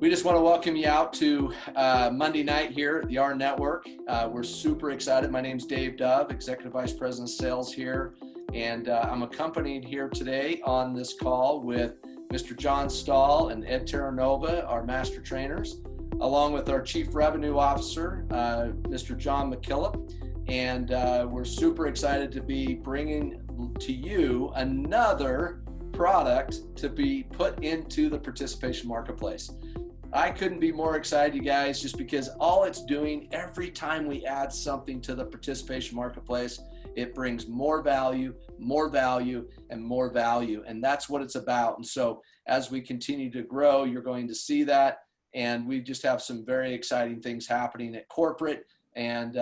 We just want to welcome you out to Monday night here at the R Network. We're super excited. My name's Dave Dove, Executive Vice President of Sales here, and I'm accompanied here today on this call with Mr. John Stahl and Ed Terranova, our master trainers, along with our Chief Revenue Officer, Mr. John McKillop. And we're super excited to be bringing to you another product to be put into the participation marketplace. I couldn't be more excited, you guys, just because all it's doing every time we add something to the participation marketplace, it brings more value, and more value. And that's what it's about. And so as we continue to grow, you're going to see that. And we just have some very exciting things happening at corporate. And,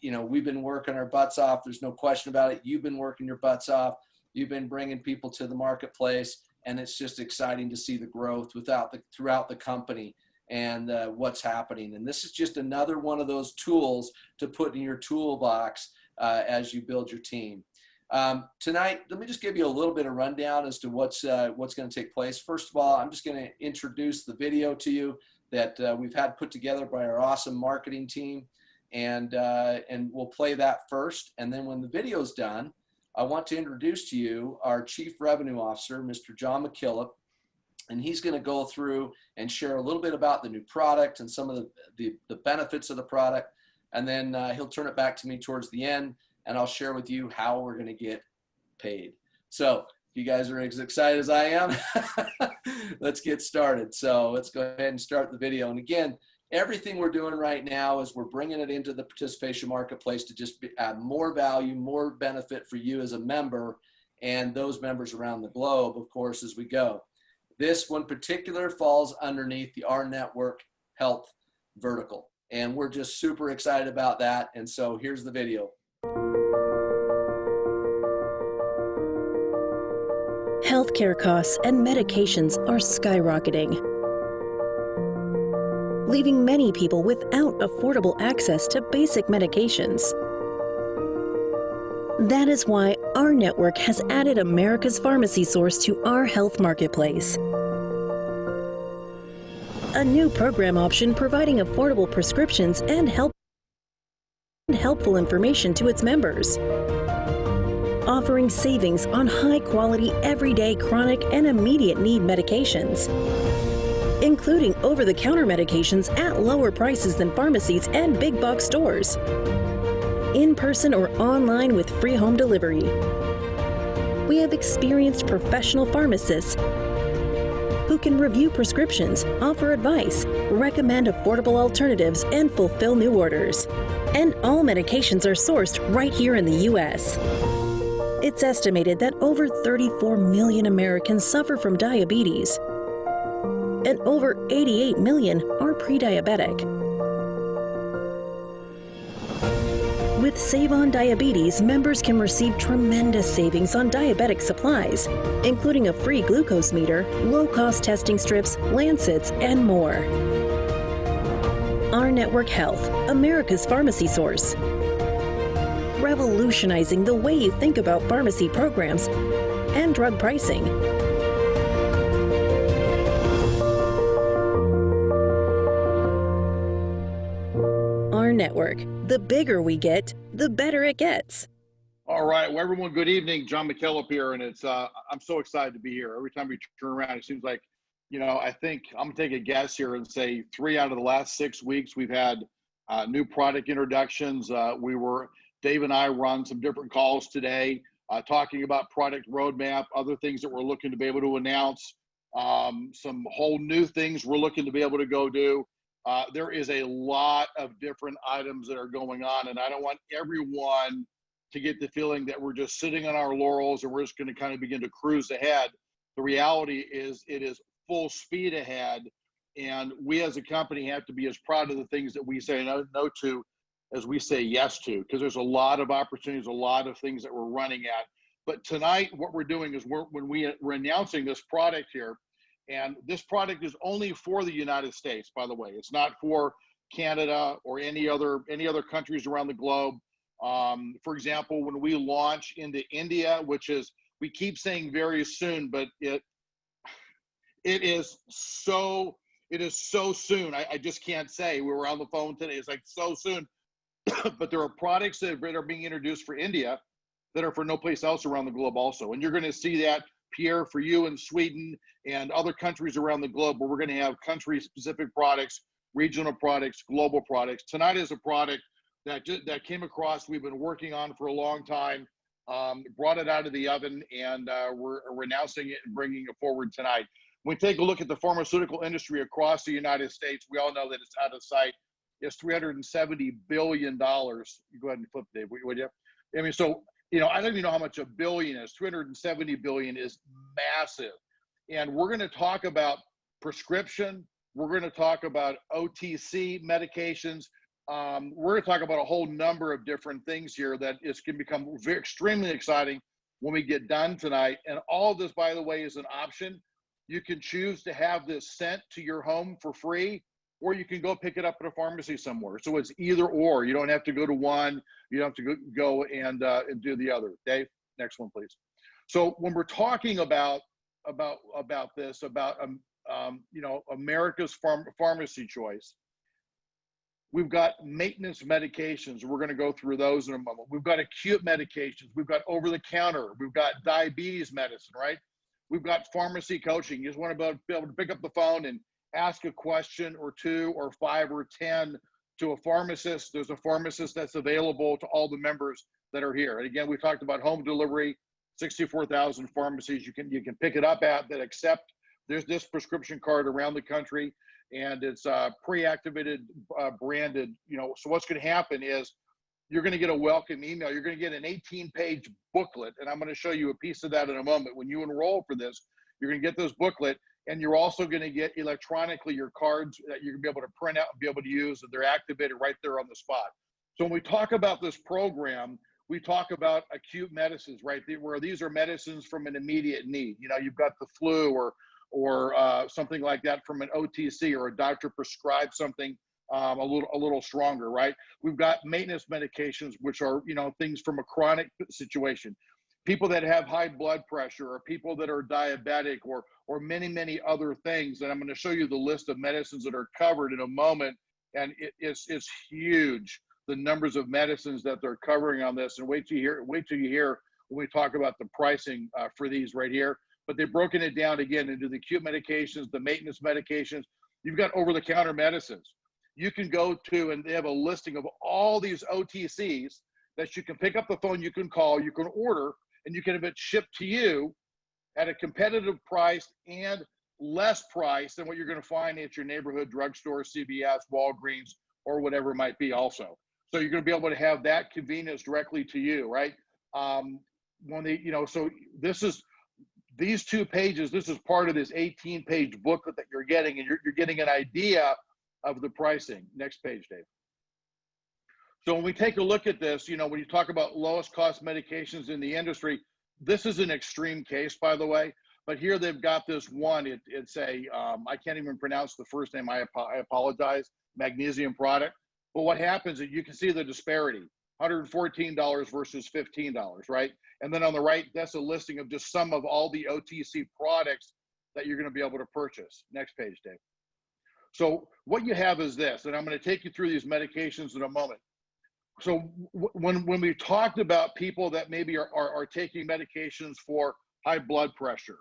we've been working our butts off. There's no question about it. You've been working your butts off. You've been bringing people to the marketplace. And it's just exciting to see the growth throughout the company and what's happening. And this is just another one of those tools to put in your toolbox as you build your team. Tonight, let me just give you a little bit of rundown as to what's going to take place. First of all, I'm just going to introduce the video to you that we've had put together by our awesome marketing team, and we'll play that first. And then when the video's done, I want to introduce to you our Chief Revenue Officer, Mr. John McKillop, and he's going to go through and share a little bit about the new product and some of the benefits of the product. And then he'll turn it back to me towards the end, and I'll share with you how we're going to get paid. So if you guys are as excited as I am, let's get started. So let's go ahead and start the video. And again, everything we're doing right now is we're bringing it into the participation marketplace to just add more value, more benefit for you as a member and those members around the globe, of course, as we go. This one particular falls underneath the R Network Health vertical, and we're just super excited about that. And so here's the video. Healthcare costs and medications are skyrocketing, leaving many people without affordable access to basic medications. That is why our network has added America's pharmacy source to our health marketplace. A new program option providing affordable prescriptions and helpful information to its members. Offering savings on high-quality, everyday, chronic, and immediate need medications, including over-the-counter medications at lower prices than pharmacies and big box stores, in-person or online with free home delivery. We have experienced professional pharmacists who can review prescriptions, offer advice, recommend affordable alternatives, and fulfill new orders. And all medications are sourced right here in the U.S. It's estimated that over 34 million Americans suffer from diabetes, and over 88 million are pre-diabetic. With Save on Diabetes, members can receive tremendous savings on diabetic supplies, including a free glucose meter, low-cost testing strips, lancets, and more. Our Network Health, America's pharmacy source. Revolutionizing the way you think about pharmacy programs and drug pricing. Our network. The bigger we get, the better it gets. All right. Well, everyone, good evening. John McKillop here, and I'm so excited to be here. Every time we turn around, it seems like, I think I'm gonna take a guess here and say 3 out of the last 6 weeks we've had new product introductions. Dave and I were on some different calls today, talking about product roadmap, other things that we're looking to be able to announce, some whole new things we're looking to be able to go do. There is a lot of different items that are going on, and I don't want everyone to get the feeling that we're just sitting on our laurels and we're just going to kind of begin to cruise ahead. The reality is it is full speed ahead, and we as a company have to be as proud of the things that we say no to as we say yes to, because there's a lot of opportunities, a lot of things that we're running at. But tonight, what we're doing is we're announcing this product here. And this product is only for the United States, by the way. It's not for Canada or any other countries around the globe. For example, when we launch into India, which is, we keep saying very soon, but it is so It is so soon. I just can't say. We were on the phone today. It's like so soon. But there are products that are being introduced for India that are for no place else around the globe also. And you're going to see that, Pierre, for you in Sweden and other countries around the globe, where we're going to have country-specific products, regional products, global products. Tonight is a product that came across, we've been working on for a long time, brought it out of the oven, and we're announcing it and bringing it forward tonight. When we take a look at the pharmaceutical industry across the United States, we all know that it's out of sight. It's $370 billion. You go ahead and flip, Dave, would you? I mean, so, you know, I don't even know how much a billion is. 370 billion is massive. And we're going to talk about prescription. We're going to talk about OTC medications. We're going to talk about a whole number of different things here that is going to become extremely exciting when we get done tonight. And all of this, by the way, is an option. You can choose to have this sent to your home for free, or you can go pick it up at a pharmacy somewhere. So it's either or. You don't have to go to one. You don't have to go and do the other. Dave, next one, please. So when we're talking about this, you know, America's pharmacy choice, we've got maintenance medications. We're going to go through those in a moment. We've got acute medications. We've got over-the-counter. We've got diabetes medicine, right? We've got pharmacy coaching. You just want to be able to pick up the phone and ask a question or two or 5 or 10 to a pharmacist. There's a pharmacist that's available to all the members that are here. And again, we talked about home delivery, 64,000 pharmacies you can pick it up at that accept. There's this prescription card around the country, and it's pre-activated, branded. You know, so what's going to happen is you're going to get a welcome email. You're going to get an 18-page booklet, and I'm going to show you a piece of that in a moment. When you enroll for this, you're going to get this booklet, and you're also going to get electronically your cards that you're going to be able to print out and be able to use, and they're activated right there on the spot. So when we talk about this program, we talk about acute medicines, right? Where these are medicines from an immediate need. You know, you've got the flu or something like that from an OTC, or a doctor prescribed something a little stronger, right? We've got maintenance medications, which are, you know, things from a chronic situation. People that have high blood pressure, or people that are diabetic, or many other things. And I'm going to show you the list of medicines that are covered in a moment. And it's huge, the numbers of medicines that they're covering on this. And wait till you hear when we talk about the pricing for these right here. But they've broken it down again into the acute medications, the maintenance medications. You've got over-the-counter medicines. You can go to, and they have a listing of all these OTCs that you can pick up the phone, you can call, you can order, and you can have it shipped to you at a competitive price and less price than what you're going to find at your neighborhood drugstore, CVS, Walgreens, or whatever it might be also. So you're going to be able to have that convenience directly to you, right? When they, you know, so this is, these 2 pages, this is part of this 18-page booklet that you're getting, and you're getting an idea of the pricing. Next page, Dave. So when we take a look at this, you know, when you talk about lowest cost medications in the industry, this is an extreme case, by the way, but here they've got this one, it's a, I can't even pronounce the first name, I apologize, magnesium product. But what happens is you can see the disparity, $114 versus $15, right? And then on the right, that's a listing of just some of all the OTC products that you're going to be able to purchase. Next page, Dave. So what you have is this, and I'm going to take you through these medications in a moment. So when we talked about people that maybe are taking medications for high blood pressure,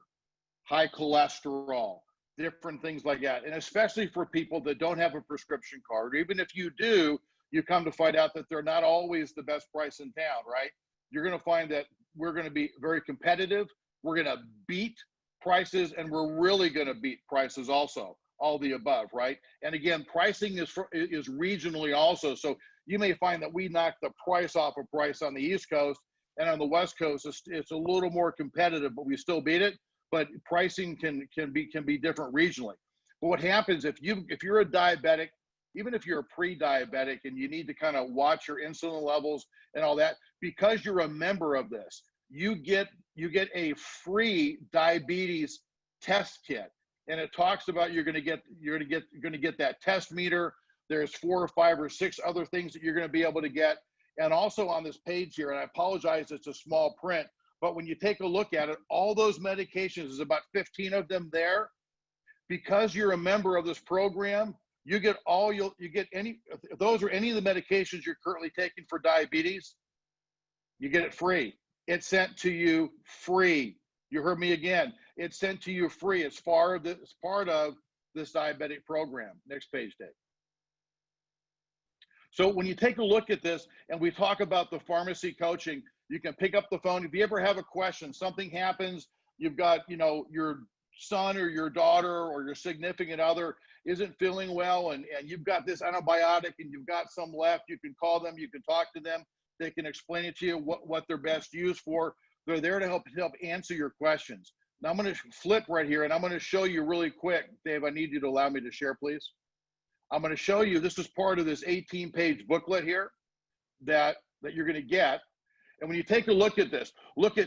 high cholesterol, different things like that, and especially for people that don't have a prescription card, or even if you do, you come to find out that they're not always the best price in town, right? You're going to find that we're going to be very competitive. We're going to beat prices, and we're really going to beat prices also, all the above, right? And again, pricing is regionally also. So you may find that we knock the price off of price on the East Coast, and on the West Coast, it's a little more competitive, but we still beat it. But pricing can be different regionally. But what happens if you're a diabetic, even if you're a pre-diabetic and you need to kind of watch your insulin levels and all that, because you're a member of this, you get a free diabetes test kit, and it talks about you're going to get that test meter. There's 4 or 5 or 6 other things that you're going to be able to get. And also on this page here, and I apologize, it's a small print, but when you take a look at it, all those medications, there's about 15 of them there. because you're a member of this program, you get any, if those are any of the medications you're currently taking for diabetes, you get it free. It's sent to you free. You heard me again. It's sent to you free. It's part of this diabetic program. Next page, Dave. So when you take a look at this and we talk about the pharmacy coaching, you can pick up the phone. If you ever have a question, something happens, you've got, your son or your daughter or your significant other isn't feeling well, and you've got this antibiotic and you've got some left, you can call them, you can talk to them. They can explain it to you what they're best used for. They're there to help answer your questions. Now I'm going to flip right here and I'm going to show you really quick. Dave, I need you to allow me to share, please. I'm going to show you, this is part of this 18-page booklet here that you're going to get. And when you take a look at this,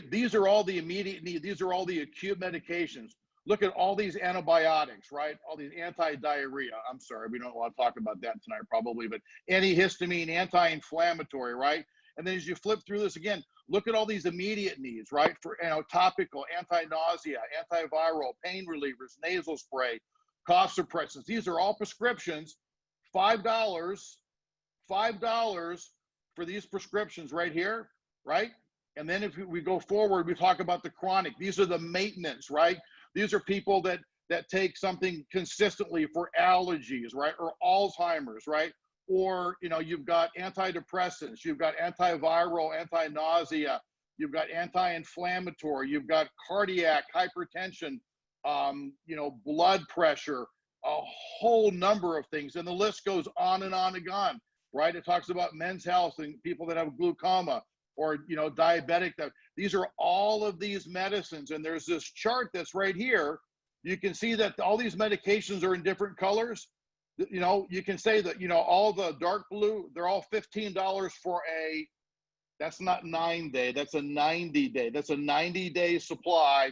these are all the immediate need. These are all the acute medications. Look at all these antibiotics, right? All these anti-diarrhea. I'm sorry, we don't want to talk about that tonight probably, but antihistamine, anti-inflammatory, right? And then as you flip through this again, look at all these immediate needs, right? For topical, anti-nausea, antiviral, pain relievers, nasal spray, cough suppressants. These are all prescriptions, $5 for these prescriptions right here, right? And then if we go forward, we talk about the chronic. These are the maintenance, right? These are people that take something consistently for allergies, right? Or Alzheimer's, right? Or, you've got antidepressants, you've got antiviral, anti-nausea, you've got anti-inflammatory, you've got cardiac, hypertension, blood pressure, a whole number of things. And the list goes on and on and on, right? It talks about men's health and people that have glaucoma or, diabetic. These are all of these medicines. And there's this chart that's right here. You can see that all these medications are in different colors. You can say that, all the dark blue, they're all $15 for that's not 9-day, that's a 90-day. That's a 90-day supply,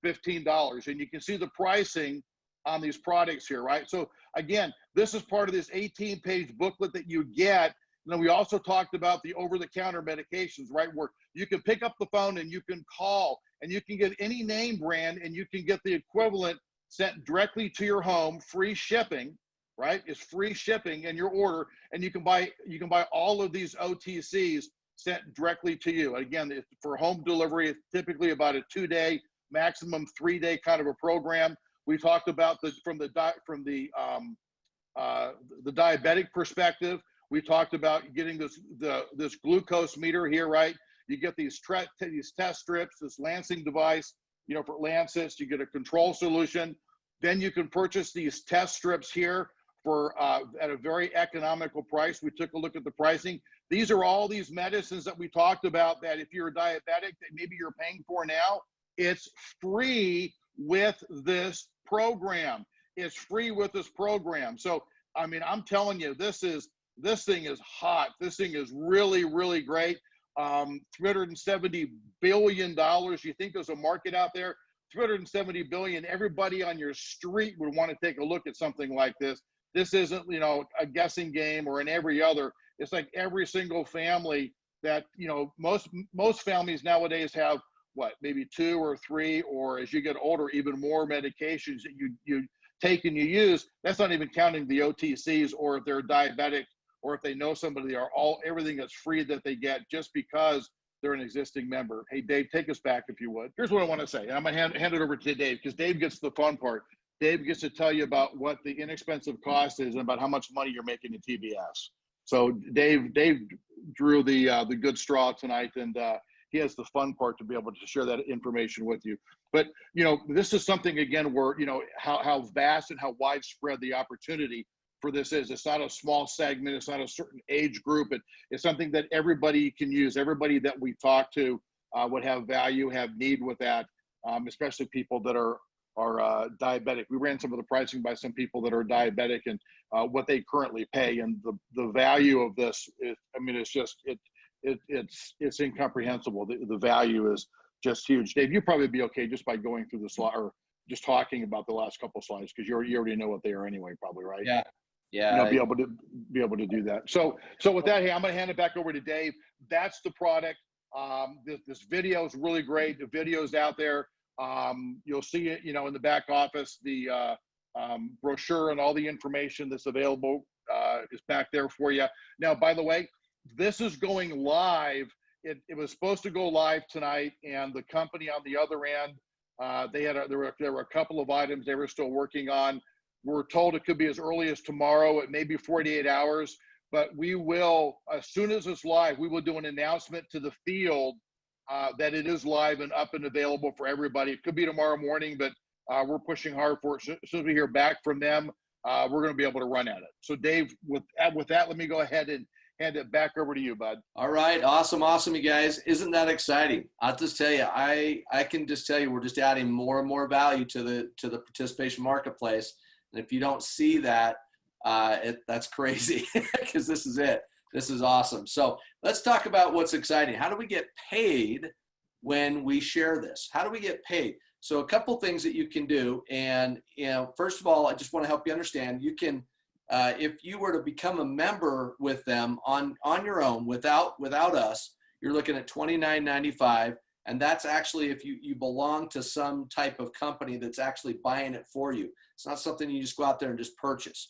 $15. And you can see the pricing on these products here, right? So again, this is part of this 18-page booklet that you get. And then we also talked about the over-the-counter medications, right? Where you can pick up the phone and you can call and you can get any name brand and you can get the equivalent sent directly to your home, free shipping, right? It's free shipping in your order, and you can buy all of these OTCs sent directly to you. Again, for home delivery, it's typically about a 2-day, maximum 3-day kind of a program. We talked about from the diabetic perspective. We talked about getting this glucose meter here, right? You get these test strips, this lancing device, for Lancets. You get a control solution. Then you can purchase these test strips here for at a very economical price. We took a look at the pricing. These are all these medicines that we talked about that if you're a diabetic that maybe you're paying for now, it's free with this program. It's free with this program. So, I'm telling you, this thing is hot. This thing is really, really great. $370 billion. You think there's a market out there? $370 billion. Everybody on your street would want to take a look at something like this. This isn't, a guessing game or in every other. It's like every single family that, most families nowadays have maybe 2 or 3, or as you get older, even more medications that you take and you use. That's not even counting the OTCs, or if they're diabetic, or if they know somebody, everything that's free that they get just because they're an existing member. Hey, Dave, take us back if you would. Here's what I want to say. And I'm going to hand it over to Dave, because Dave gets the fun part. Dave gets to tell you about what the inexpensive cost is and about how much money you're making in TBS. So Dave drew the good straw tonight, and he has the fun part to be able to share that information with you. But, this is something, again, where, how vast and how widespread the opportunity for this is. It's not a small segment. It's not a certain age group. It's something that everybody can use. Everybody that we talk to would have value, have need with that, especially people that are diabetic. We ran some of the pricing by some people that are diabetic and what they currently pay, and the value of this is, it's incomprehensible. The value is just huge. Dave, you'd probably be okay just by going through the slide or just talking about the last couple slides, because you already know what they are anyway, probably, right? Yeah. Be able to do that. So with that, hey, I'm going to hand it back over to Dave. That's the product. This video is really great. The video's out there. You'll see it, in the back office. The brochure and all the information that's available is back there for you. Now, by the way, this is going live. It was supposed to go live tonight, and the company on the other end, there were a couple of items they were still working on. We're told it could be as early as tomorrow. It may be 48 hours, but we will, as soon as it's live, we will do an announcement to the field that it is live and up and available for everybody. It could be tomorrow morning, but we're pushing hard for it. As soon as we hear back from them, we're going to be able to run at it. So Dave, with that, let me go ahead and hand it back over to you, bud. All right. Awesome, you guys. Isn't that exciting? I'll just tell you, I can just tell you, we're just adding more and more value to the participation marketplace. And if you don't see that, that's crazy, because this is it. This is awesome. So let's talk about what's exciting. How do we get paid when we share this? How do we get paid? So a couple things that you can do. And, first of all, I just want to help you understand, you can, if you were to become a member with them on your own without us, you're looking at $29.95. And that's actually if you belong to some type of company that's actually buying it for you. It's not something you just go out there and just purchase.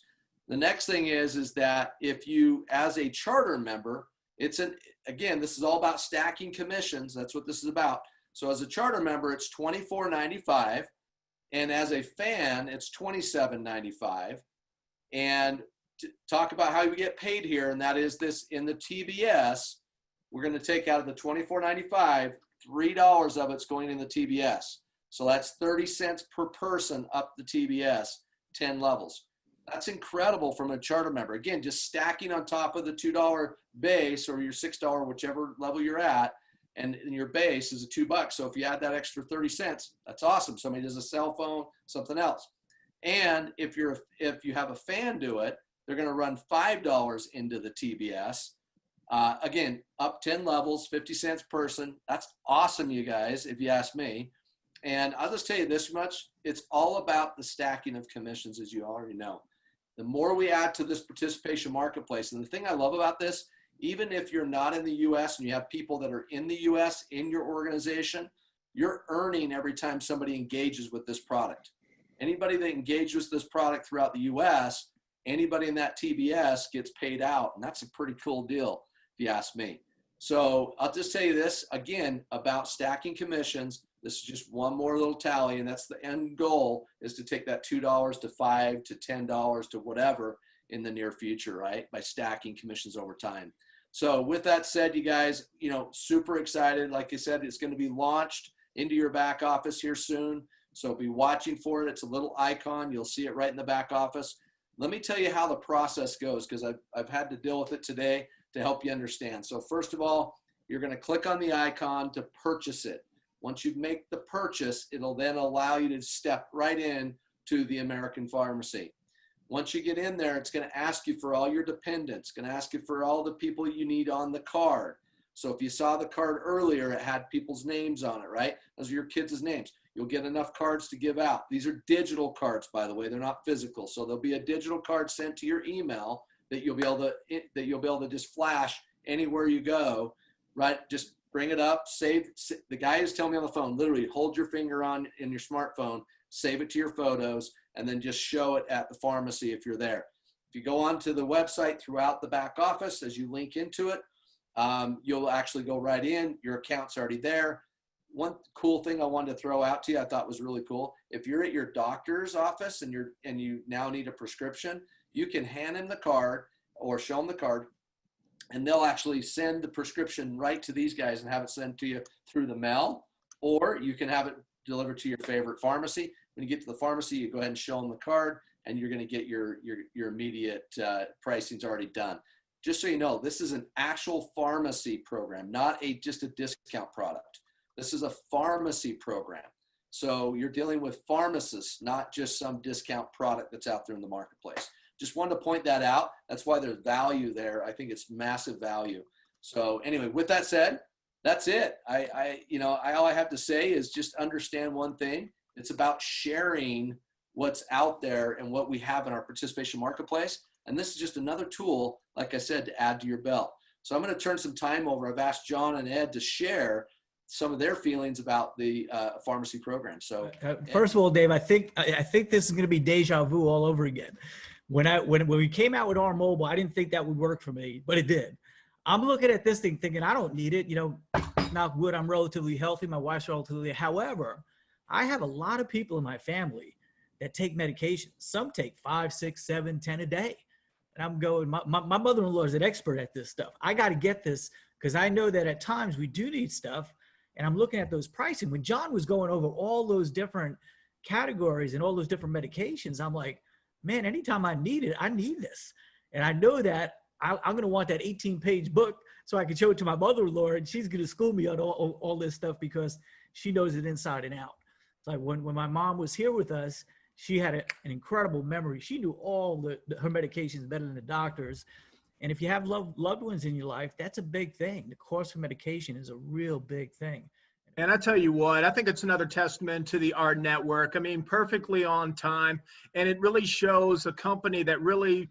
The next thing is that if you, as a charter member, again, this is all about stacking commissions. That's what this is about. So as a charter member, it's $24.95. And as a fan, it's $27.95. And to talk about how you get paid here, and that is this in the TBS, we're going to take out of the $24.95, $3 of it's going in the TBS. So that's 30 cents per person up the TBS, 10 levels. That's incredible from a charter member. Again, just stacking on top of the $2 base or your $6, whichever level you're at, and your base is $2. So if you add that extra 30 cents, that's awesome. Somebody does a cell phone, something else. And if you have a fan do it, they're going to run $5 into the TBS. Again, up 10 levels, 50 cents person. That's awesome, you guys, if you ask me. And I'll just tell you this much. It's all about the stacking of commissions, as you already know. The more we add to this participation marketplace, and the thing I love about this, even if you're not in the U.S. and you have people that are in the U.S. in your organization, you're earning every time somebody engages with this product. Anybody that engages with this product throughout the U.S., anybody in that TBS gets paid out. And that's a pretty cool deal, if you ask me. So I'll just tell you this again about stacking commissions. This is just one more little tally, and that's the end goal, is to take that $2 to $5 to $10 to whatever in the near future, right? By stacking commissions over time. So with that said, you guys, super excited. Like I said, it's going to be launched into your back office here soon. So be watching for it. It's a little icon. You'll see it right in the back office. Let me tell you how the process goes, because I've had to deal with it today to help you understand. So first of all, you're going to click on the icon to purchase it. Once you make the purchase, it'll then allow you to step right in to the American Pharmacy. Once you get in there, it's going to ask you for all your dependents. It's going to ask you for all the people you need on the card. So if you saw the card earlier, it had people's names on it, right? Those are your kids' names. You'll get enough cards to give out. These are digital cards, by the way. They're not physical. So there'll be a digital card sent to your email that you'll be able to just flash anywhere you go, right? Just bring it up, save. The guy is telling me on the phone, literally hold your finger on in your smartphone, save it to your photos, and then just show it at the pharmacy if you're there. If you go onto the website throughout the back office, as you link into it, you'll actually go right in. Your account's already there. One cool thing I wanted to throw out to you, I thought was really cool. If you're at your doctor's office and you now need a prescription, you can hand him the card or show them the card, and they'll actually send the prescription right to these guys and have it sent to you through the mail, or you can have it delivered to your favorite pharmacy. When you get to the pharmacy, you go ahead and show them the card, and you're going to get your immediate pricing's already done. Just so you know, this is an actual pharmacy program, not just a discount product. This is a pharmacy program. So you're dealing with pharmacists, not just some discount product that's out there in the marketplace. Just wanted to point that out. That's why there's value there. I think it's massive value. So anyway, with that said, that's it. All I have to say is just understand one thing. It's about sharing what's out there and what we have in our participation marketplace. And this is just another tool, like I said, to add to your belt. So I'm going to turn some time over. I've asked John and Ed to share some of their feelings about the pharmacy program. So first of all, Dave, I think this is going to be deja vu all over again. When we came out with our mobile, I didn't think that would work for me, but it did. I'm looking at this thing thinking I don't need it. You know, knock wood, I'm relatively healthy. My wife's relatively. However, I have a lot of people in my family that take medications. Some take 5, 6, 7, 10 a day. And I'm going, my mother-in-law is an expert at this stuff. I got to get this because I know that at times we do need stuff. And I'm looking at those pricing. When John was going over all those different categories and all those different medications, I'm like, man, anytime I need it, I need this. And I know that I'm going to want that 18-page book so I can show it to my mother-in-law, and she's going to school me on all this stuff because she knows it inside and out. It's like when my mom was here with us, she had an incredible memory. She knew all her medications better than the doctors. And if you have loved ones in your life, that's a big thing. The cost of medication is a real big thing. And I tell you what, I think it's another testament to the R Network. I mean, perfectly on time. And it really shows a company that really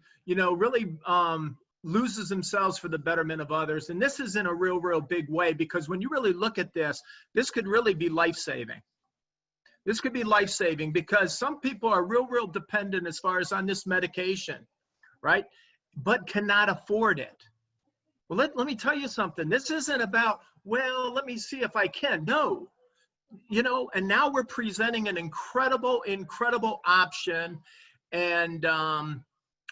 loses themselves for the betterment of others. And this is in a real big way, because when you really look at this could really be life-saving. This could be life-saving because some people are real dependent as far as on this medication, right? But cannot afford it. Well, let me tell you something. This isn't about, well, let me see if I can. No, and now we're presenting an incredible option. And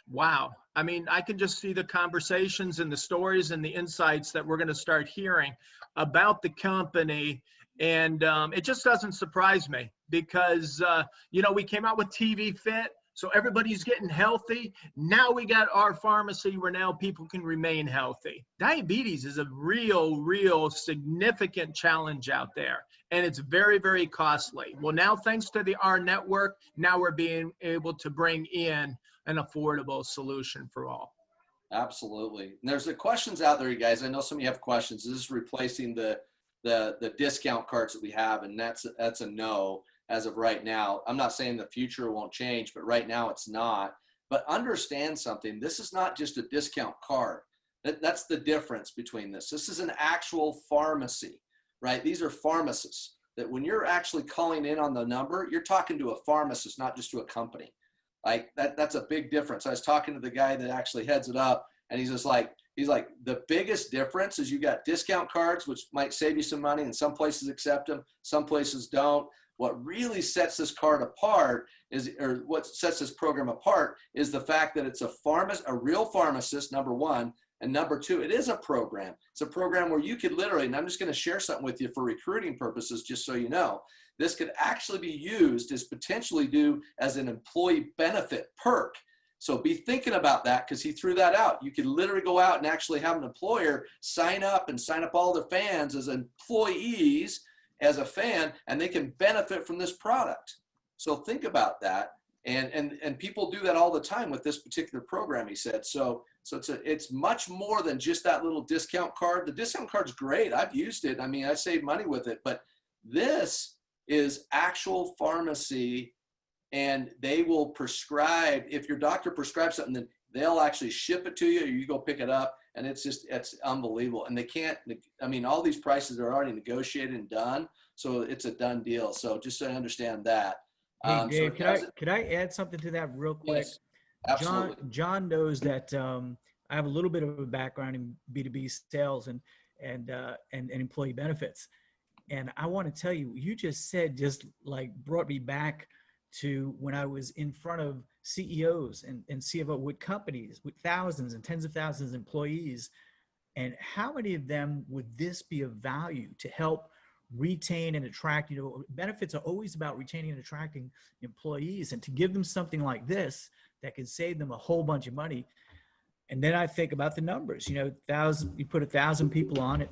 wow. I mean, I can just see the conversations and the stories and the insights that we're going to start hearing about the company. And it just doesn't surprise me because, we came out with TV Fit, so everybody's getting healthy. Now we got our pharmacy where now people can remain healthy. Diabetes is a real significant challenge out there, and it's very costly. Well, now thanks to the R Network, now we're being able to bring in an affordable solution for all. Absolutely. And there's the questions out there, you guys. I know some of you have questions. This is replacing the discount cards that we have, and that's a no as of right now. I'm not saying the future won't change, but right now it's not. But understand something. This is not just a discount card. That's the difference between this. This is an actual pharmacy, right? These are pharmacists that when you're actually calling in on the number, you're talking to a pharmacist, not just to a company. Like that's a big difference. I was talking to the guy that actually heads it up, and he's like, the biggest difference is you got discount cards, which might save you some money, and some places accept them, some places don't. What really sets this card apart what sets this program apart is the fact that it's a real pharmacist, number one, and number two, it is a program. It's a program where you could literally, and I'm just going to share something with you for recruiting purposes, just so you know, this could actually be used as potentially do as an employee benefit perk. So be thinking about that, because he threw that out. You could literally go out and actually have an employer sign up all their fans as employees as a fan, and they can benefit from this product. So think about that. And people do that all the time with this particular program, he said. So it's much more than just that little discount card. The discount card's great. I've used it. I mean, I saved money with it, but this is actual pharmacy, and they will prescribe. If your doctor prescribes something, then they'll actually ship it to you, or you go pick it up, and it's unbelievable. And they can't, I mean, all these prices are already negotiated and done, so it's a done deal. So just so I understand that. Hey, Dave, could I add something to that real quick? Yes, absolutely. John knows that I have a little bit of a background in B2B sales and employee benefits. And I want to tell you, you just said, just like brought me back to when I was in front of CEOs and CFO with companies with thousands and tens of thousands of employees. And how many of them would this be of value to help retain and attract? Benefits are always about retaining and attracting employees, and to give them something like this that can save them a whole bunch of money. And then I think about the numbers, you put 1,000 people on it,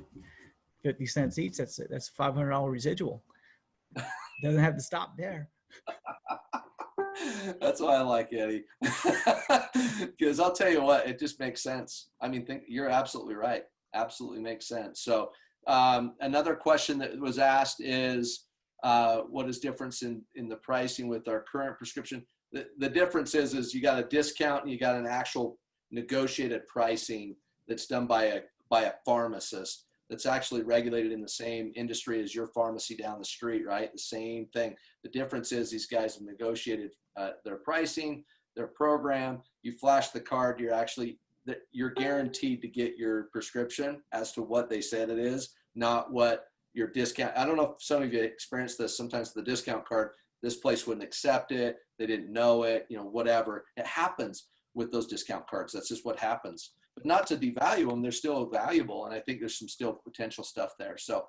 50 cents each, that's a $500 residual. Doesn't have to stop there. That's why I like Eddie. Because I'll tell you what, it just makes sense. I mean, you're absolutely right. Absolutely makes sense. So another question that was asked is, what is difference in the pricing with our current prescription? The difference is you got a discount and you got an actual negotiated pricing that's done by a pharmacist. that's actually regulated in the same industry as your pharmacy down the street, right? The same thing. The difference is these guys have negotiated their pricing, their program. You flash the card, you're guaranteed to get your prescription as to what they said it is, not what your discount. I don't know if some of you experience this. Sometimes the discount card, this place wouldn't accept it. They didn't know it, whatever. It happens with those discount cards. That's just what happens. But not to devalue them, they're still valuable. And I think there's some still potential stuff there. So,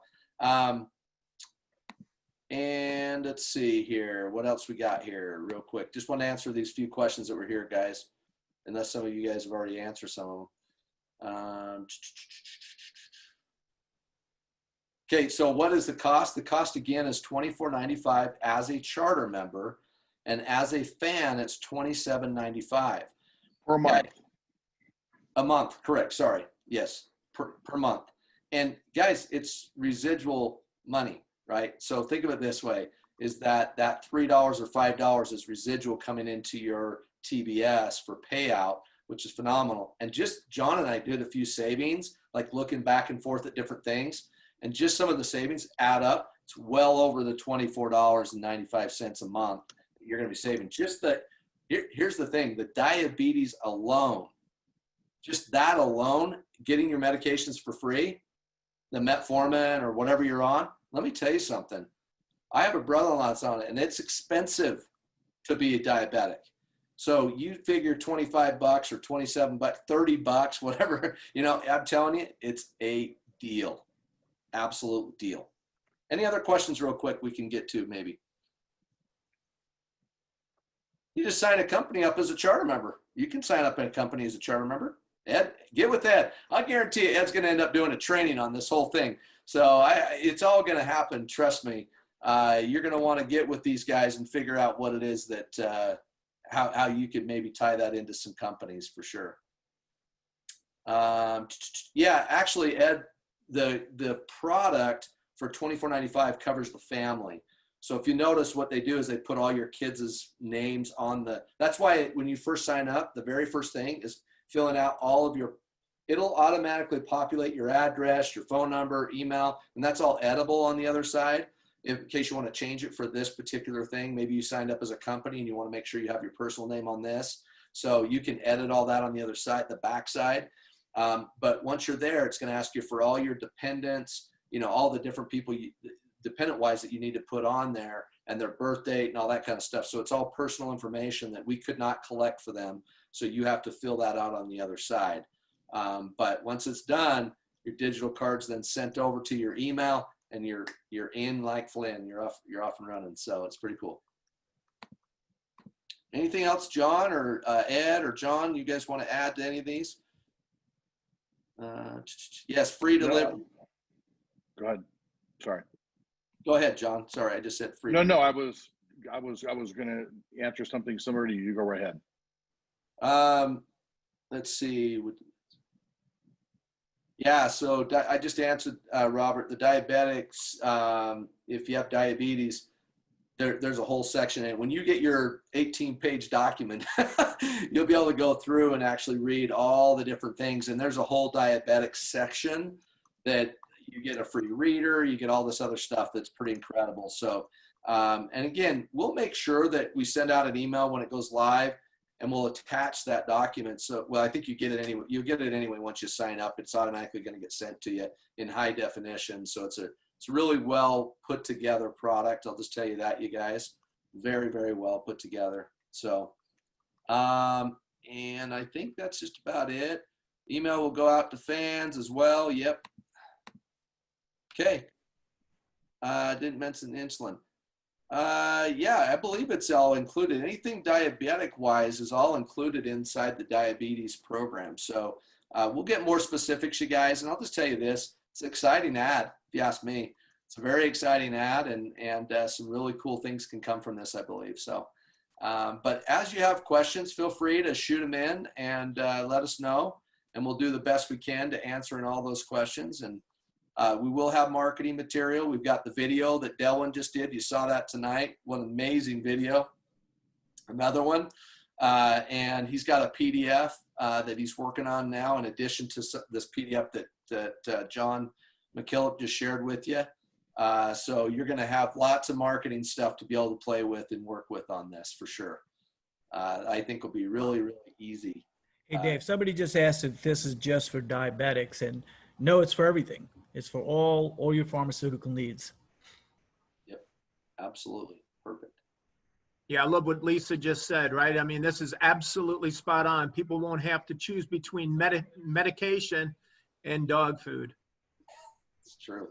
and let's see here. What else we got here real quick? Just want to answer these few questions that were here, guys, unless some of you guys have already answered some of them. Okay, so what is the cost? The cost, again, is $24.95 as a charter member, and as a fan, it's $27.95. Per month. Okay. A month, correct, sorry. Yes, per month. And guys, it's residual money, right? So think of it this way, is that $3 or $5 is residual coming into your TBS for payout, which is phenomenal. And just John and I did a few savings, like looking back and forth at different things. And just some of the savings add up. It's well over the $24.95 a month that you're going to be saving. Here's the thing, the diabetes alone, just that alone, getting your medications for free, the metformin or whatever you're on, let me tell you something. I have a brother-in-law that's on it, and it's expensive to be a diabetic. So you figure 25 bucks or 27 bucks, 30 bucks, whatever, I'm telling you, it's a deal. Absolute deal. Any other questions real quick we can get to maybe? You just sign a company up as a charter member. You can sign up in a company as a charter member. Ed, get with Ed. I guarantee you Ed's going to end up doing a training on this whole thing. So it's all going to happen. Trust me. You're going to want to get with these guys and figure out what it is that, how you could maybe tie that into some companies for sure. Yeah, actually, Ed, the product for $24.95 covers the family. So if you notice, what they do is they put all your kids' names on that's why when you first sign up, the very first thing is filling out all of it'll automatically populate your address, your phone number, email, and that's all edible on the other side. In case you want to change it for this particular thing, maybe you signed up as a company and you want to make sure you have your personal name on this. So you can edit all that on the other side, the back side. But once you're there, it's going to ask you for all your dependents, all the different people dependent-wise that you need to put on there, and their birth date and all that kind of stuff. So it's all personal information that we could not collect for them. So you have to fill that out on the other side. But once it's done, your digital card's then sent over to your email, and you're in like Flynn. You're off and running. So it's pretty cool. Anything else, John or Ed or John, you guys want to add to any of these? Yes, free delivery. Go ahead. Sorry. Go ahead, John. Sorry, I just said free. No, I was going to answer something similar to you. You go right ahead. Let's see. Yeah, so I just answered, Robert, the diabetics, if you have diabetes, there's a whole section in it. When you get your 18-page document, you'll be able to go through and actually read all the different things. And there's a whole diabetic section that you get a free reader, you get all this other stuff that's pretty incredible. So, and again, we'll make sure that we send out an email when it goes live, and we'll attach that document. So, well, I think you get it anyway. You'll get it anyway once you sign up. It's automatically going to get sent to you in high definition. So it's a really well put together product. I'll just tell you that, you guys. Very, very well put together. So, and I think that's just about it. Email will go out to fans as well. Yep. Okay. Didn't mention insulin. Yeah, I believe it's all included. Anything diabetic wise is all included inside the diabetes program. So we'll get more specifics, you guys. And I'll just tell you this, it's an exciting ad, if you ask me. It's a very exciting ad, and some really cool things can come from this, I believe. So, but as you have questions, feel free to shoot them in and let us know, and we'll do the best we can to answer in all those questions. And we will have marketing material. We've got the video that Delwyn just did. You saw that tonight. What an amazing video. Another one. And he's got a PDF that he's working on now, in addition to this PDF that John McKillop just shared with you. So you're going to have lots of marketing stuff to be able to play with and work with on this for sure. I think will be really, really easy. Hey, Dave, somebody just asked if this is just for diabetics, and no, it's for everything. It's for all your pharmaceutical needs. Yep, absolutely. Perfect. Yeah, I love what Lisa just said, right? I mean, this is absolutely spot on. People won't have to choose between medication and dog food. It's true.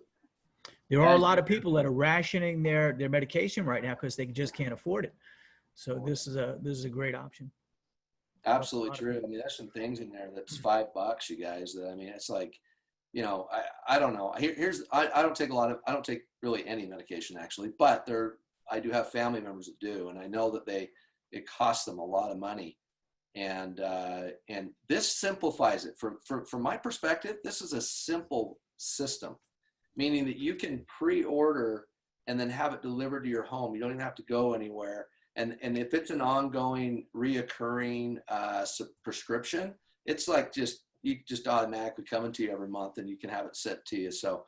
There are a lot of people that are rationing their medication right now because they just can't afford it. So this is a great option. Absolutely true. I mean, there's some things in there that's $5, you guys. That I mean, it's like, you know, I don't know. I don't take really any medication actually, but I do have family members that do, and I know that it costs them a lot of money, and this simplifies it. From my perspective, this is a simple system, meaning that you can pre-order and then have it delivered to your home. You don't even have to go anywhere. And if it's an ongoing, reoccurring prescription, it's like you just automatically coming to you every month, and you can have it sent to you. So,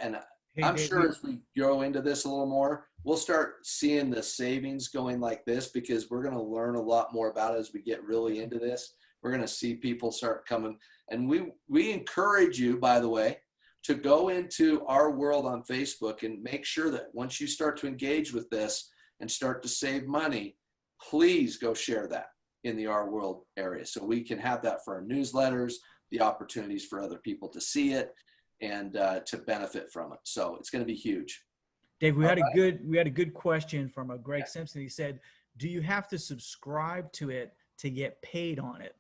and I'm sure as we go into this a little more, we'll start seeing the savings going like this, because we're going to learn a lot more about it as we get really into this. We're going to see people start coming, and we encourage you, by the way, to go into our world on Facebook and make sure that once you start to engage with this and start to save money, please go share that in the Our World area, so we can have that for our newsletters, the opportunities for other people to see it and to benefit from it. So it's going to be huge. Dave, we had a good question from a Greg Simpson. He said, do you have to subscribe to it to get paid on it?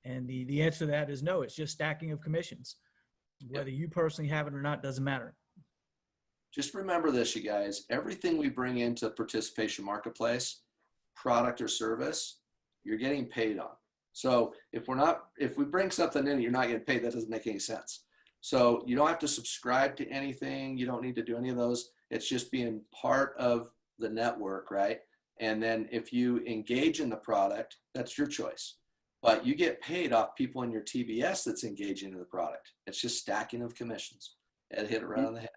And the answer to that is no. It's just stacking of commissions. Whether you personally have it or not doesn't matter. Just remember this, you guys. Everything we bring into participation marketplace, product or service, you're getting paid on. So if we bring something in, you're not getting paid, that doesn't make any sense. So you don't have to subscribe to anything. You don't need to do any of those. It's just being part of the network, right? And then if you engage in the product, that's your choice. But you get paid off people in your TBS that's engaging in the product. It's just stacking of commissions. Ed hit it right on the head.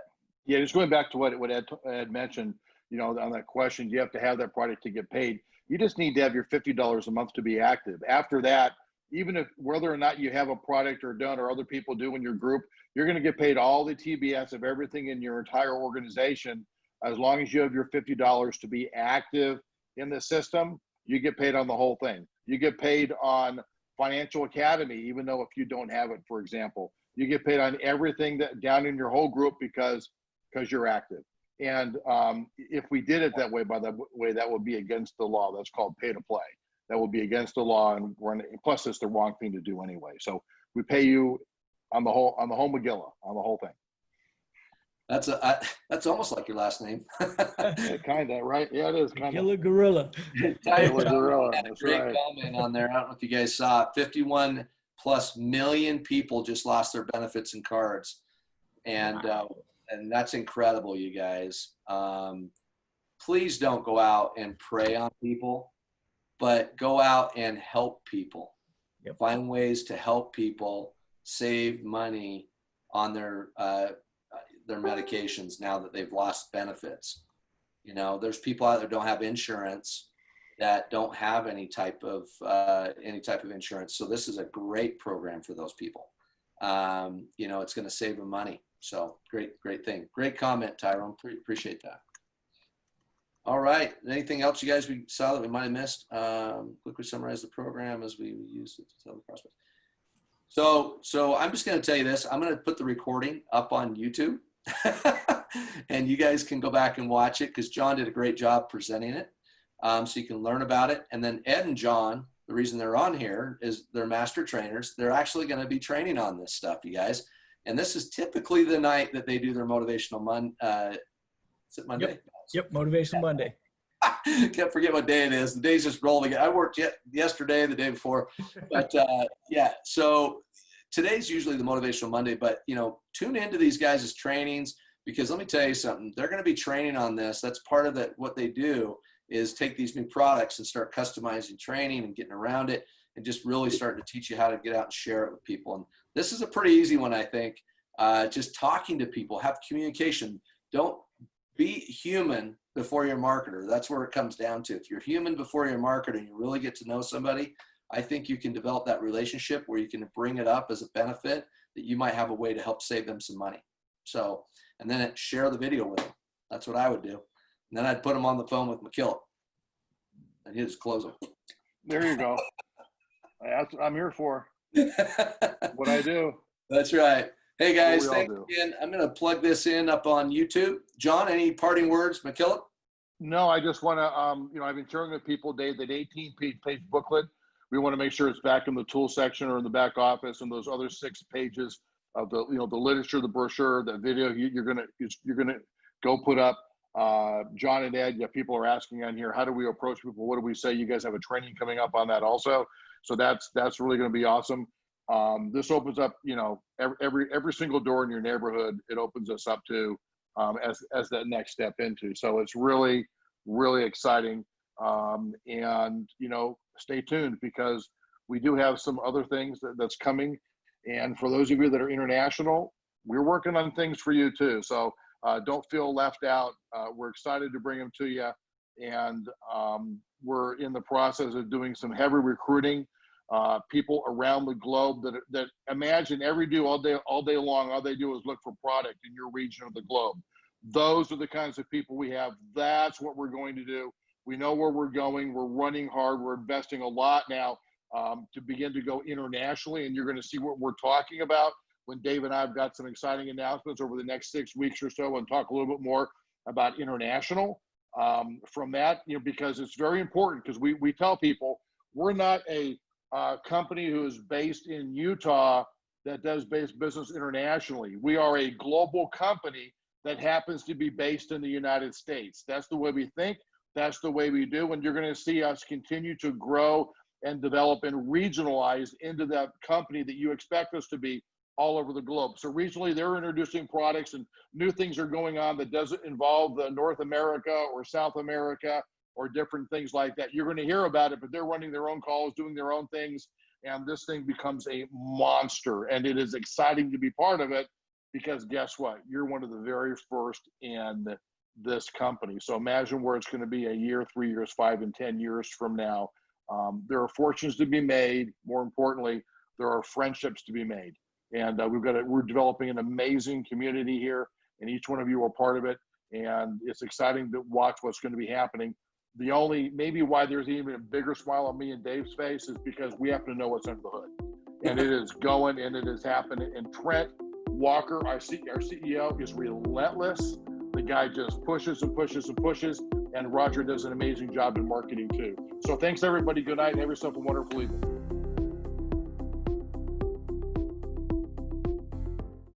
Yeah, just going back to what Ed mentioned, you know, on that question, you have to have that product to get paid. You just need to have your $50 a month to be active. After that, even if whether or not you have a product or don't, or other people do in your group, you're going to get paid all the TBS of everything in your entire organization. As long as you have your $50 to be active in the system, you get paid on the whole thing. You get paid on Financial Academy, even though if you don't have it, for example, you get paid on everything that down in your whole group because you're active. And if we did it that way, by the way, that would be against the law. That's called pay to play. That would be against the law, and plus it's the wrong thing to do anyway. So we pay you on the whole Magilla, on the whole thing. That's almost like your last name. Yeah, kind of, right? Yeah, it is kind of. Magilla Gorilla. Gorilla. That's Great right. comment on there. I don't know if you guys saw it. 51+ million people just lost their benefits and cards, and that's incredible, you guys. Please don't go out and prey on people, but go out and help people. Yep. Find ways to help people save money on their medications now that they've lost benefits. You know, there's people out there that don't have insurance, that don't have any type of insurance. So this is a great program for those people. You know, it's going to save them money. So great thing. Great comment, Tyrone. Appreciate that. All right. Anything else you guys we saw that we might have missed? Quickly summarize the program as we use it to tell the prospects. So I'm just going to tell you this. I'm going to put the recording up on YouTube and you guys can go back and watch it, because John did a great job presenting it. So you can learn about it. And then Ed and John, the reason they're on here is they're master trainers. They're actually going to be training on this stuff, you guys. And this is typically the night that they do their motivational is it Monday? Yep, Motivational Monday. Can't forget what day it is. The day's just rolling. I worked yesterday, the day before. But yeah, so today's usually the Motivational Monday. But, you know, tune into these guys' trainings, because let me tell you something. They're going to be training on this. That's part of what they do, is take these new products and start customizing training and getting around it, and just really starting to teach you how to get out and share it with people. And this is a pretty easy one, I think. just talking to people, have communication. Don't be human before your marketer. That's where it comes down to. If you're human before your marketer and you really get to know somebody, I think you can develop that relationship where you can bring it up as a benefit that you might have a way to help save them some money. So, and then share the video with them. That's what I would do. And then I'd put them on the phone with McKillop and he'd just close them. There you go. That's what I'm here for. What I do. That's right. Hey guys, thanks do. again. I'm going to plug this in up on YouTube. John, any parting words, McKillop? No, I just want to, I've been sharing with people, Dave, that 18-page booklet. We want to make sure it's back in the tool section or in the back office, and those other 6 pages of the, the literature, the brochure, the video you're gonna go put up. John and Ed, people are asking on here, how do we approach people? What do we say? You guys have a training coming up on that also, so that's really going to be awesome. This opens up, every single door in your neighborhood. It opens us up to as that next step into. So it's really, really exciting. And stay tuned, because we do have some other things that's coming. And for those of you that are international, we're working on things for you too. So don't feel left out. We're excited to bring them to you. And we're in the process of doing some heavy recruiting. People around the globe that imagine all day long, all they do is look for product in your region of the globe. Those are the kinds of people we have. That's what we're going to do. We know where we're going. We're running hard. We're investing a lot now to begin to go internationally. And you're going to see what we're talking about when Dave and I have got some exciting announcements over the next 6 weeks or so, and talk a little bit more about international from that, because it's very important, because we tell people we're not a company who is based in Utah that does business internationally. We are a global company that happens to be based in the United States. That's the way we think. That's the way we do. And you're going to see us continue to grow and develop and regionalize into that company that you expect us to be all over the globe. So regionally, they're introducing products and new things are going on that doesn't involve North America or South America or different things like that. You're going to hear about it, but they're running their own calls, doing their own things. And this thing becomes a monster. And it is exciting to be part of it, because guess what? You're one of the very first in this company. So imagine where it's going to be a year, 3 years, 5 and 10 years from now. There are fortunes to be made. More importantly, there are friendships to be made. And we're developing an amazing community here, and each one of you are part of it. And it's exciting to watch what's going to be happening. The only, maybe why there's even a bigger smile on me and Dave's face, is because we happen to know what's under the hood. And it is going, and it is happening. And Trent Walker, our CEO, is relentless. The guy just pushes and pushes and pushes, and Roger does an amazing job in marketing too. So thanks everybody. Good night, and have yourself a wonderful evening.